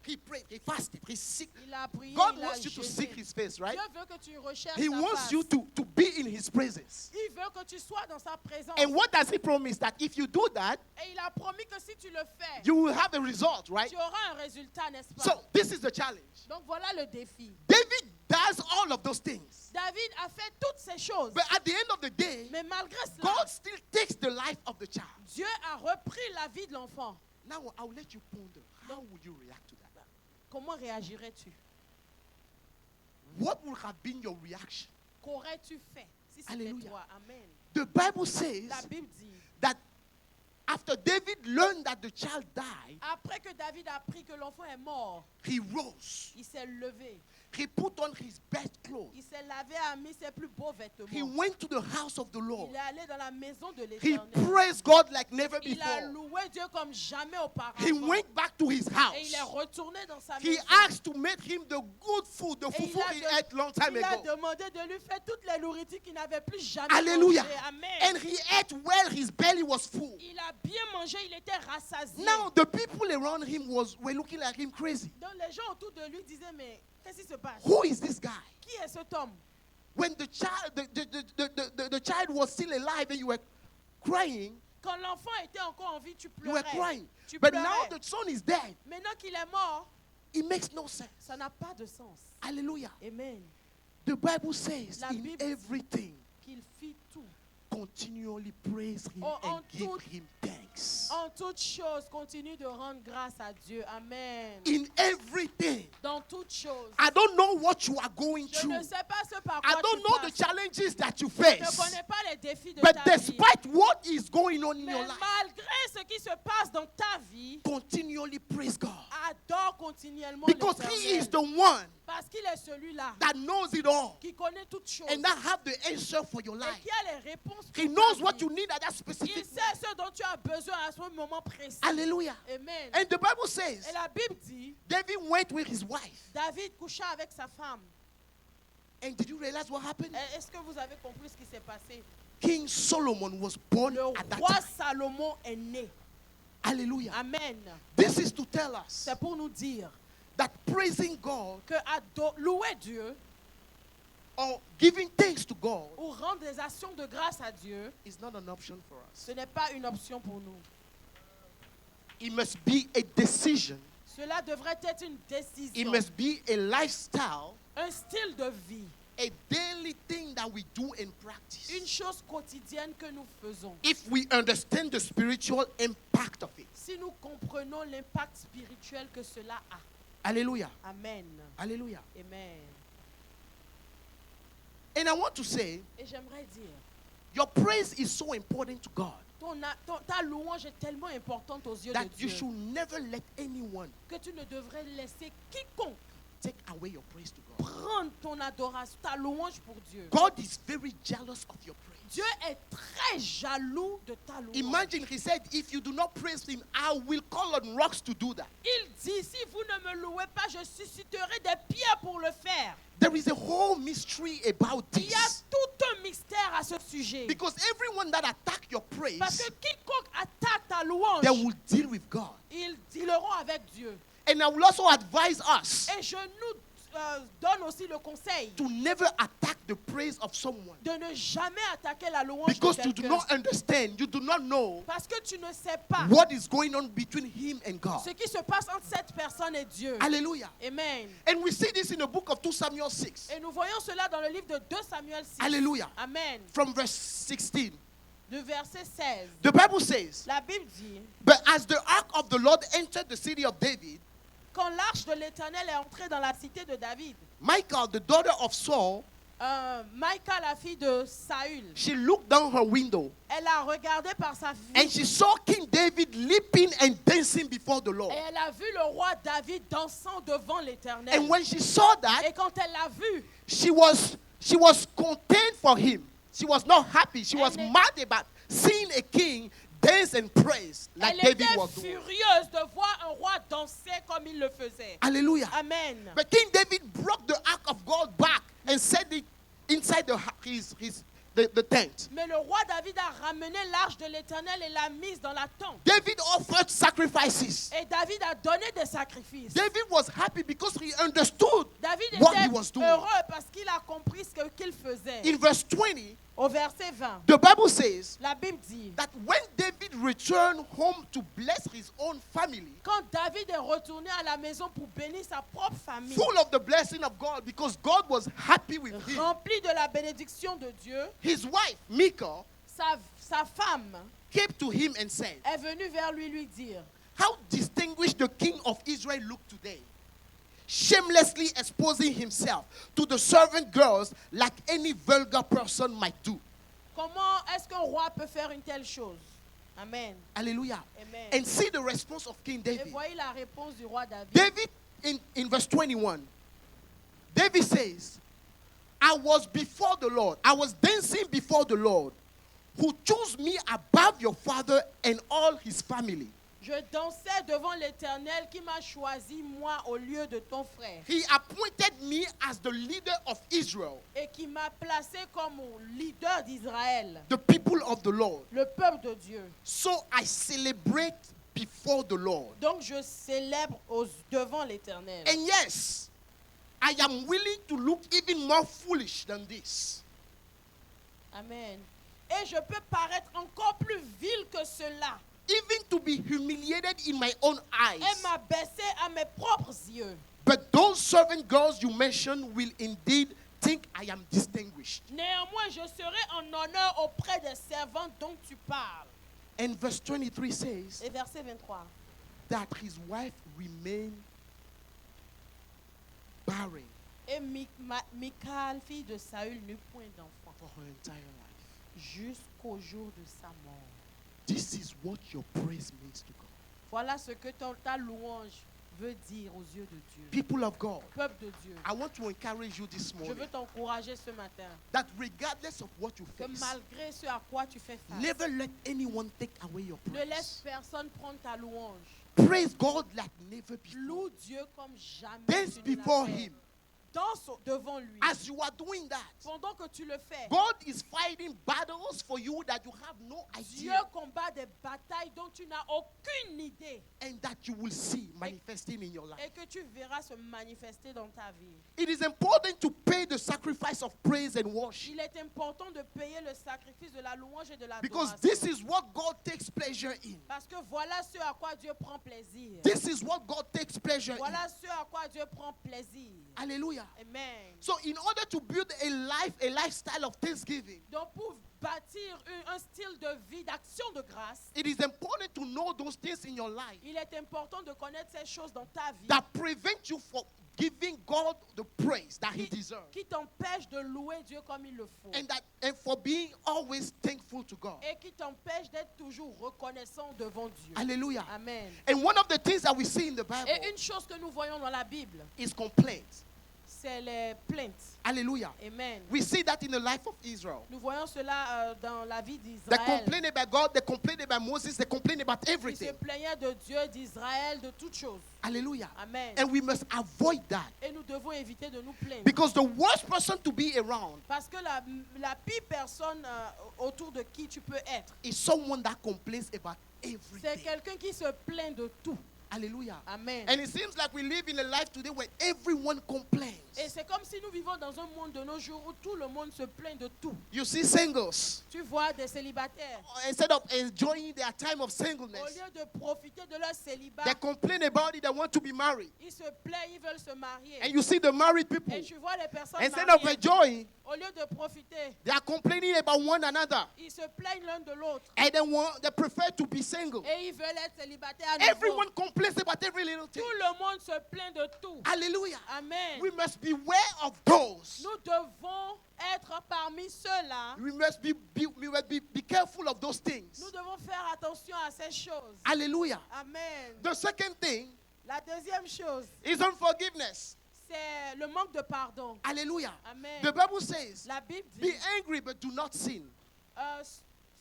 He prayed, he fasted, he seek. Il a prié, God il a wants you to jeûné. seek his face, right? Dieu veut que tu recherches He sa wants face. you to be in his presence. Il veut que tu sois dans sa présence. And what does he promise? That if you do that, Et il a promis que si tu le fais, you will have a result, right? tu auras un résultat, n'est-ce pas? So this is the challenge. Donc voilà le défi. David does all of those things. David a fait toutes ces choses. But at the end of the day, Mais malgré cela, God still takes the life of the child. Dieu a repris la vie de l'enfant. Now I'll let you ponder. How would you react to that? Comment réagirais-tu? What would have been your reaction? Qu'aurais-tu fait si c'était Alléluia. toi? Amen. The Bible says La Bible dit, that after David learned that the child died, après que David a appris que l'enfant est mort, he rose. il s'est levé. He put on his best clothes. Il s'est lavé, a mis ses plus beaux vêtements. He went to the house of the Lord. Il est allé dans la maison de He l'Éternel. praised God like never Il a before. loué Dieu comme jamais auparavant. He went back to his Et il house. est retourné dans sa He maison. asked to make him the good food, the Et fufu he il a ate long time Il a ago. demandé de lui faire toutes les nourritures qu'il n'avait plus jamais Hallelujah. mangées. Amen. And he ate well, his belly was full. Il a bien mangé, il était rassasié. Now the people around him were looking at him crazy. Donc les gens autour de lui disaient, mais qu'est-ce qui se passe? Who is this guy? Qui est cet homme? When the child the child was still alive and you were crying, Quand l'enfant était encore en vie, tu you were pleurais. crying. Tu But pleurais. now the son is dead. Maintenant qu'il est mort, It makes no sense. ça n'a pas de sens. Hallelujah. Amen. The Bible says La in Bible- everything, Qu'il fit tout. continually praise him Oh, en and give tout- him thanks. En toutes choses, continue de rendre grâce à Dieu. Amen. In everything. Dans toutes choses. I don't know what you are going Je through. ne sais pas ce par quoi I don't tu know the passes. challenges that you Je ne face. connais pas les défis de But ta vie. despite what is going on in Mais your life, malgré ce qui se passe dans ta vie, continually praise God. adore continuellement Because he is l'Éternel. the one Parce qu'il est celui-là that knows it all qui connaît toutes choses and that have the answer for your et life. qui a les réponses pour He ta knows vie. what you need at that Il specific sait moment. ce dont tu as besoin à ce moment précis. Hallelujah. Amen. And the Bible says Et la Bible dit, David went with his wife. David coucha avec sa femme. And did you realize what happened? Est-ce que vous avez compris ce qui s'est passé? King Solomon was born Le at that roi time. Salomon est né. Hallelujah. Amen. This is to tell us C'est pour nous dire that praising God que louer Dieu or giving thanks to God ou rendre des actions de grâce à Dieu, is not an option for us. ce n'est pas une option pour nous. It must be a decision. Cela devrait être une It décision, must be a lifestyle, un style de vie, a daily thing that we do and practice. une chose quotidienne que nous faisons. If we understand the spiritual impact of it. Si nous comprenons l'impact spirituel que cela a. Hallelujah. Amen. Hallelujah. Amen. And I want to say, Et j'aimerais dire, your praise is so important to God ta louange est tellement importante aux yeux that de you Dieu should never let anyone que tu ne devrais laisser quiconque take away your praise to God. prendre ton adoration, ta louange pour Dieu. God is very jealous of your praise. Dieu est très jaloux de ta louange. Imagine he said, if you do not praise him, I will call on rocks to do that. Il dit, si vous ne me louez pas, je susciterai des pierres pour le faire. There is a whole mystery about Il y a this. tout un mystère à ce sujet. Because everyone that attack your praise, Parce que quiconque attaque ta louange, they will deal with God. ils dealeront avec Dieu. And I will also advise us Et je nous donne aussi le conseil to never attack the praise of someone. de ne jamais attaquer la louange Because de you do quelqu'un. not understand, you do not know Parce que tu ne sais pas what is going on between him and God. ce qui se passe entre cette personne et Dieu. Hallelujah. Amen. And we see this in the book of 2 Samuel 6. Et nous voyons cela dans le livre de 2 Samuel 6. Hallelujah. Amen. From verse 16. Le verset 16. The Bible says, La Bible dit, but as the ark of the Lord entered the city of David, quand l'arche de l'Éternel est entrée dans la cité de David, Michal, the daughter of Saul, Maïka, la fille de Saül, she looked down her window elle a regardé par sa and fille she saw King David leaping and dancing before the Lord. et elle a vu le roi David dansant devant l'Éternel. And when she saw that, Et quand elle l'a vu, she was content for him. She was not happy. She was Elle est- mad about seeing a king dance and praise like elle David était was doing. furieuse de voir un roi danser comme il le faisait. Hallelujah. Amen. But King David brought the ark of God back and set it inside the the tent. Mais le roi David a ramené l'arche de l'Éternel et l'a mise dans la tente. David offered sacrifices. Et David a donné des sacrifices. David was happy because he understood David what he était was doing. heureux parce qu'il a compris ce qu'il faisait. In verse 20, Au verset 20, the Bible says la Bible dit, that when David returned home to bless his own family, quand David est retourné à la maison pour bénir sa propre famille, full of the blessing of God because God was happy with him, rempli de la bénédiction de Dieu, his wife, Michal, sa femme came to him and said, est venue vers lui dire, how distinguished the king of Israel look today, shamelessly exposing himself to the servant girls like any vulgar person might do. comment est-ce qu'un roi peut faire une telle chose? Amen. Hallelujah. Amen. And see the response of King Et David. voyez la réponse du roi David. David, in verse 21, David says, I was before the Lord. I was dancing before the Lord, who chose me above your father and all his family. Je dansais devant l'Éternel qui m'a choisi moi au lieu de ton frère He appointed me as the leader of Israel, et qui m'a placé comme leader d'Israël, the people of the Lord. le peuple de Dieu. So I celebrate before the Lord. Donc je célèbre devant l'Éternel. And yes, I am willing to look even more foolish than this. Amen. Et je peux paraître encore plus vil que cela Even to be humiliated in my own eyes. et m'abaisser à mes propres yeux. But those servant girls you mentioned will indeed think I am distinguished. Néanmoins, je serai en honneur auprès des servantes dont tu parles. And verse 23 says Et verset 23. that his wife remained barren Et Michal, fille de Saül, n'eut point d'enfant for her entire life. jusqu'au jour de sa mort. This is what your praise means to God. Voilà ce que ta louange veut dire aux yeux de Dieu. People of God, Peuple de Dieu, I want to encourage you this je morning veux t'encourager ce matin that regardless of what you que face, malgré ce à quoi tu fais face, never let anyone take away your ne laisse praise. personne prendre ta louange. Praise God like never before. Loue Dieu comme jamais Dance tu ne l'as before fait. Him. Danse devant lui. As you are doing that, Pendant que tu le fais, God is fighting battles for you that you have no Dieu idea combat des batailles dont tu n'as aucune idée and that you will see manifesting in your life. et que tu verras se manifester dans ta vie. It is important to pay the sacrifice of praise and worship Il est important de payer le sacrifice de la louange et de la because this is what God takes pleasure in. Parce que voilà ce à quoi Dieu prend plaisir. This is what God takes pleasure in. Voilà ce à quoi Dieu prend plaisir. Hallelujah. Amen. So in order to build a lifestyle of thanksgiving, Donc pour bâtir un style de vie d'action de grâce, it is important to know those things in your life il est important de connaître ces choses dans ta vie that prevent you from giving God the praise that He deserves qui t'empêchent de louer Dieu comme il le faut and for being always thankful to God. et qui t'empêchent d'être toujours reconnaissant devant Dieu. Hallelujah. Amen. And one of the things that we see in the Bible Et une chose que nous voyons dans la Bible, is complaint. c'est les plaintes. Hallelujah. Amen. We see that in the life of Israel. Nous voyons cela dans la vie They d'Israël. complain about God, they complain about Moses, they complain about Ils se everything. plaignaient de Dieu, d'Israël, de toutes choses. Hallelujah. Amen. And we must avoid that Et nous devons éviter de nous plaindre. because the worst person to be around Parce que la pire personne autour de qui tu peux être, is someone that complains about c'est everything. quelqu'un qui se plaint de tout. Hallelujah. Amen. And it seems like we live in a life today where everyone complains. Et c'est comme si nous vivons dans un monde de nos jours où tout le monde se plaint de tout. You see singles, Tu vois des célibataires, instead of enjoying their time of au singleness, lieu de profiter de leur célibat, they complain about it, they want to be married. ils se plaignent, ils veulent se marier. And you see the married people, Et tu vois les personnes instead of mariées, enjoying, au lieu de profiter, they are complaining about one another. ils se plaignent l'un de l'autre. And they prefer to be single. Et ils veulent être célibataires à nouveau. Everyone complains about every little thing. Tout le monde se plaint de tout. Hallelujah. Amen. We must beware of those. Nous devons être parmi ceux-là. We must be careful of those things. Nous devons faire attention à ces choses. Hallelujah. Amen. The second thing La deuxième chose, is unforgiveness. c'est le manque de pardon. Hallelujah. Amen. The Bible says, La Bible be dit, angry but do not sin.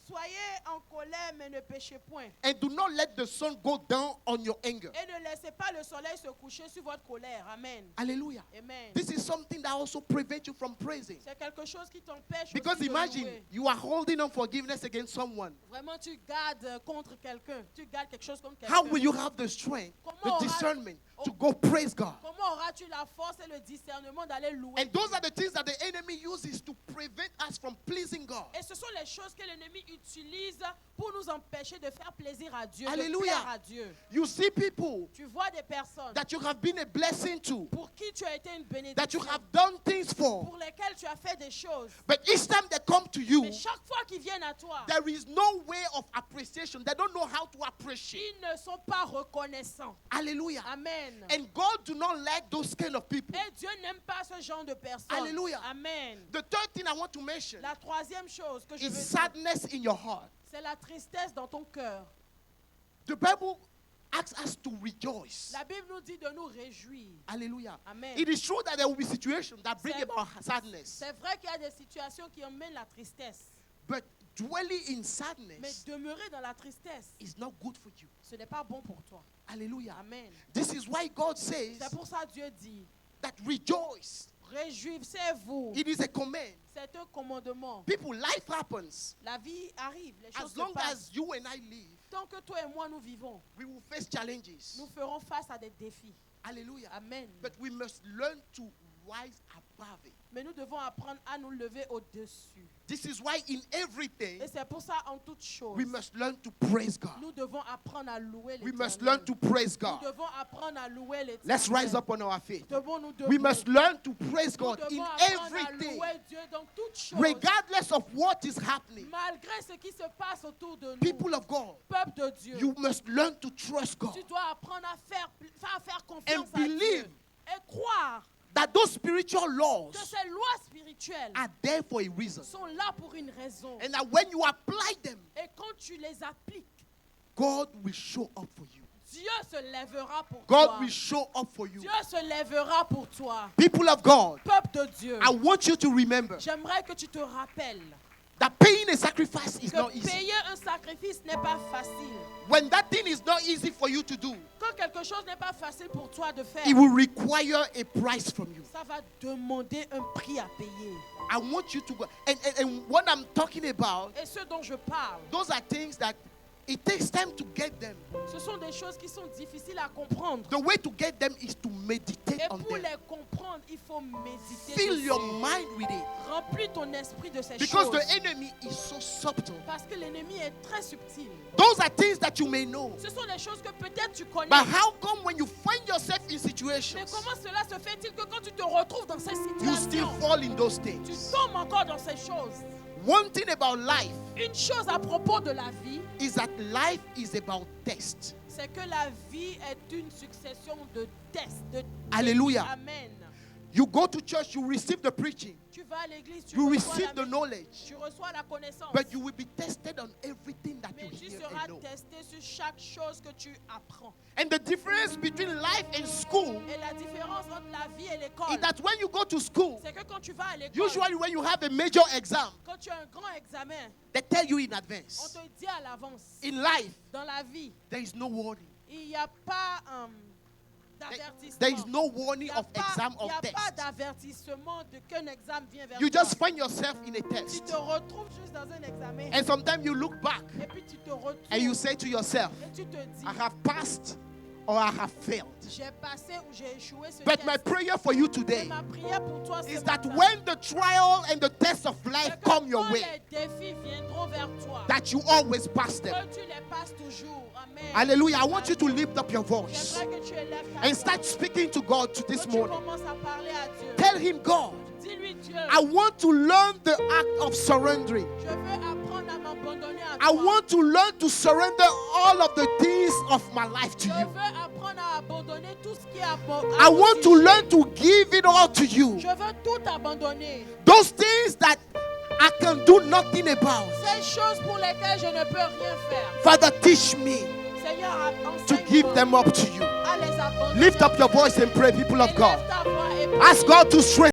Soyez en colère, mais ne péchez point. And do not let the sun go down on your anger. Et ne laissez pas le soleil se coucher sur votre colère. Amen. Hallelujah. Amen. This is something that also prevents you from praising. C'est quelque chose qui t'empêche Because aussi de imagine, louer. you are holding unforgiveness against someone. Vraiment, tu gardes contre quelqu'un. Tu gardes quelque chose contre How quelqu'un. will you have the strength, the Comment aura- discernment to go praise God? Comment auras-tu la force et le discernement d'aller louer And those Dieu? are the things that the enemy uses to prevent us from pleasing God. Et ce sont les choses que l'ennemi utilise pour nous empêcher de faire plaisir à Dieu, Alléluia. de plaire à Dieu. You see people Tu vois des personnes that you have been a blessing to, pour qui tu as été une that you bénédiction, have done things for, pour lesquelles tu as fait des choses. but each time they come to you, Mais chaque fois qu'ils viennent à toi, there is no way of appreciation. They don't know how to appreciate. ils ne sont pas reconnaissants. Hallelujah. Amen. And God do not like those kind of people. Et Dieu n'aime pas ce genre de personnes. Alléluia. Amen. The third thing I want to mention La troisième chose que je is veux dire, sadness in your heart. c'est la tristesse dans ton cœur. The Bible asks us to rejoice. La Bible nous dit de nous réjouir. Hallelujah. Amen. It is true that there will be situations that bring C'est- about sadness. C'est vrai qu'il y a des situations qui emmènent la tristesse. But dwelling in Mais sadness demeurer dans la tristesse, is not good for you. ce n'est pas bon pour toi. Hallelujah. Amen. This is why God says C'est pour ça que Dieu dit, that rejoice. réjouissez-vous. It is a command. C'est un commandement. People, life happens. La vie arrive, les choses As se long passent. as you and I live, Tant que toi et moi nous vivons, we will face challenges. nous ferons face à des défis. Hallelujah. Amen. But we must learn to rise above it. Mais nous devons apprendre à nous lever au-dessus. This is why in everything, Et c'est pour ça, en toute chose, we must learn to praise God. nous devons apprendre à louer We l'Éternel. must learn to praise Nous God. devons apprendre à louer l'Éternel. Let's rise up on our feet. Devons nous We debout. must learn to praise Nous God devons in apprendre à everything, louer Dieu dans toutes choses. regardless of what is happening. Malgré ce qui se passe autour de nous. People of God, Peuple de Dieu. you must learn to trust God. Tu dois apprendre à faire confiance And à believe Dieu. Et croire that those spiritual laws que ces lois spirituelles are there for a reason. sont là pour une raison. And that when you apply them, Et quand tu les appliques, God will show up for you. Dieu se lèvera pour God toi. will show up for you. Dieu se lèvera pour toi. People of God, Peuple de Dieu, I want you to remember j'aimerais que tu te rappelles that paying a sacrifice is que not easy. payer un sacrifice n'est pas facile. When that thing is not easy for you to do, Quand quelque chose n'est pas facile pour toi de faire, it will require a price from you. ça va demander un prix à payer. I want you to go. And what I'm talking about, Et ce dont je parle, those are things that it takes time to get them. ce sont des choses qui sont difficiles à comprendre. The way to get them is to meditate Et on pour them. les comprendre, il faut méditer Fill dessus. your mind with it. Remplis ton esprit de ces Because choses. the enemy is so subtle. Parce que l'ennemi est très subtil. Those are things that you may know. Ce sont des choses que peut-être tu connais. But how come when you find yourself in Mais situations, comment cela se fait-il que quand tu te retrouves dans ces you still situations, fall in those tu things? tombes encore dans ces choses? One thing about life Une chose à propos de la vie, is that life is about test. c'est que la vie est une succession de tests. Hallelujah. Amen. You go to church, you receive the preaching, Tu vas à l'église, tu you reçois receive la the knowledge, tu reçois la connaissance. but you will be tested on everything that you Mais tu hear seras and know. testé sur chaque chose que tu apprends. And the difference between life and school Et la différence entre la vie et l'école, is that when you go to school, c'est que quand tu vas à l'école, usually when you have a major exam, quand tu as un grand examen, they tell you in on advance. te dit à l'avance. In life, Dans la vie, there is no warning. il n'y a pas There d'avertissement. is no warning of exam Il or n'y a pas test. d'avertissement de qu'un examen vient vers You toi. just find yourself in a Tu test. te retrouves juste dans un examen. And sometimes you look back Et puis tu te retrouves. and you say to yourself, Et tu te dis, I have passed or I have failed. j'ai passé ou j'ai échoué ce But my test. prayer for you Et today ma prière pour toi, is ce that matin, when the trial and the test of life c'est que come your quand way, les défis viendront vers toi, that you always pass them. que tu les passes toujours. Amen. Hallelujah. I want you to lift up your voice J'aimerais que tu élèves ta and voix. start speaking to God to this Quand tu morning. commences à parler à Dieu, Tell him, God, dis-lui Dieu, I want to learn the act of surrendering. je veux apprendre à m'abandonner à I toi. want to learn to surrender all of the things of my life to Je you. veux apprendre à abandonner tout ce qui est I want to learn to give it all to you. Je veux tout abandonner. Those things that I can do nothing about. Ces choses pour lesquelles je ne peux rien faire. Father, teach me Seigneur, to enseigne-moi give them up to you. à les abandonner. Lift up your voice and pray, people of Élève God. ta voix et prie. Ask God to strengthen.